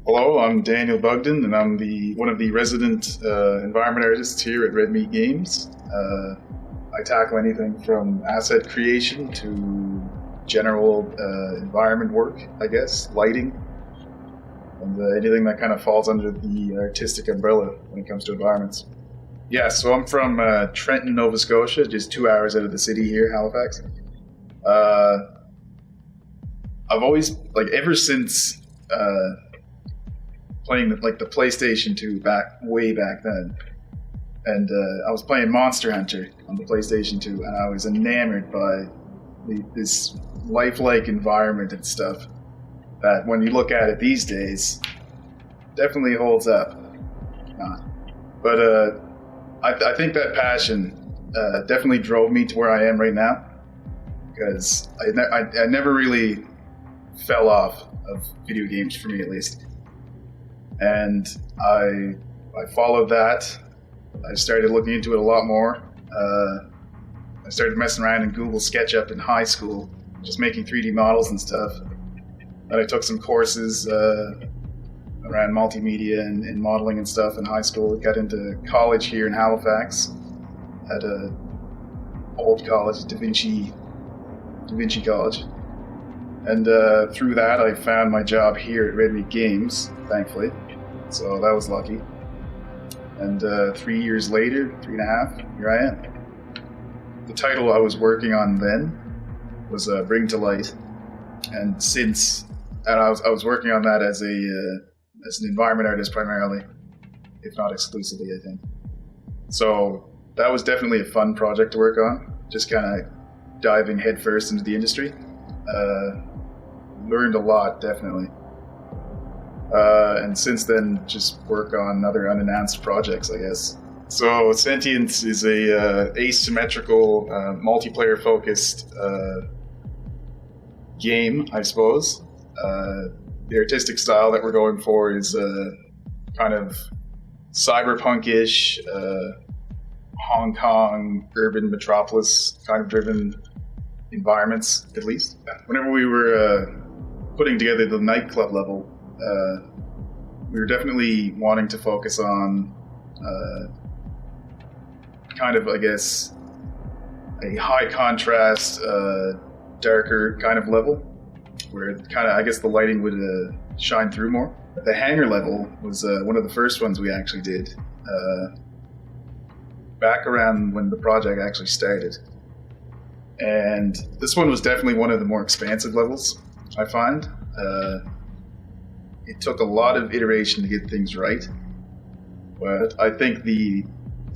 Hello, I'm Daniel Bugden, and I'm one of the resident environment artists here at Red Meat Games. I tackle anything from asset creation to general environment work, I guess, lighting, and anything that kind of falls under the artistic umbrella when it comes to environments. Yeah, so I'm from Trenton, Nova Scotia, just 2 hours out of the city here, Halifax. I've always, ever since playing the PlayStation 2 way back then, and I was playing Monster Hunter on the PlayStation 2, and I was enamored by this lifelike environment and stuff that, when you look at it these days, definitely holds up. But I think that passion definitely drove me to where I am right now, because I never really fell off of video games, for me at least. And I followed that. I started looking into it a lot more. I started messing around in Google SketchUp in high school, just making 3D models and stuff. Then I took some courses around multimedia and modeling and stuff in high school. Got into college here in Halifax at a old college, Da Vinci College. And through that, I found my job here at Red Meat Games, thankfully. So that was lucky. And 3 years later, 3.5, here I am. The title I was working on then was Bring to Light. And I was working on that as an environment artist primarily, if not exclusively, I think. So that was definitely a fun project to work on, just kind of diving headfirst into the industry. Learned a lot, definitely. And since then, just work on other unannounced projects, I guess. So Sentience is a asymmetrical, multiplayer-focused game, I suppose. The artistic style that we're going for is kind of cyberpunk-ish, Hong Kong urban metropolis kind of driven environments, at least. Whenever we were putting together the nightclub level, we were definitely wanting to focus on kind of, I guess, a high contrast, darker kind of level, where kind of, I guess, the lighting would shine through more. The hangar level was one of the first ones we actually did, back around when the project actually started. And this one was definitely one of the more expansive levels, I find. It took a lot of iteration to get things right, but I think the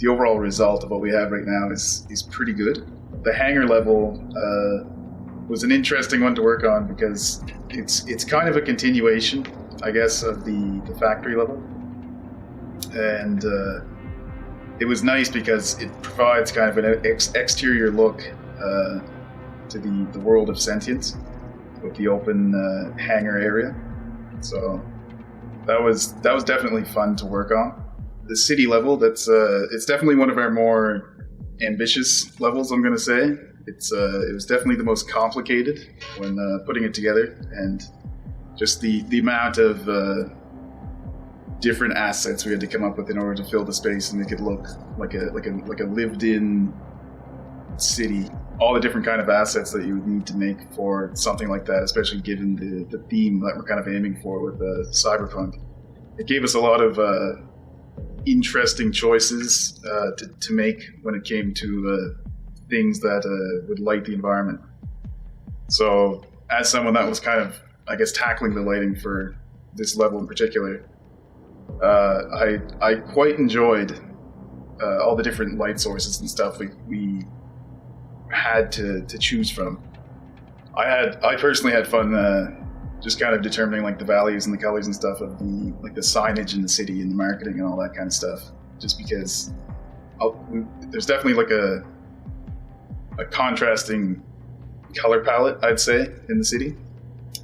overall result of what we have right now is pretty good. The hangar level was an interesting one to work on because it's kind of a continuation, I guess, of the factory level, and it was nice because it provides kind of an exterior look to the world of Sentience with the open hangar area. So that was definitely fun to work on. The city level, it's definitely one of our more ambitious levels, I'm going to say. It was definitely the most complicated when putting it together, and just the amount of different assets we had to come up with in order to fill the space and make it look like a lived-in city. All the different kind of assets that you would need to make for something like that, especially given the theme that we're kind of aiming for with cyberpunk. It gave us a lot of interesting choices to make when it came to things that would light the environment. So as someone that was kind of, I guess, tackling the lighting for this level in particular, I quite enjoyed all the different light sources and stuff we had to choose from. I personally had fun just kind of determining the values and the colors and stuff of the signage in the city and the marketing and all that kind of stuff, just because there's definitely a contrasting color palette, I'd say, in the city,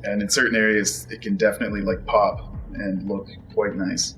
and in certain areas it can definitely pop and look quite nice.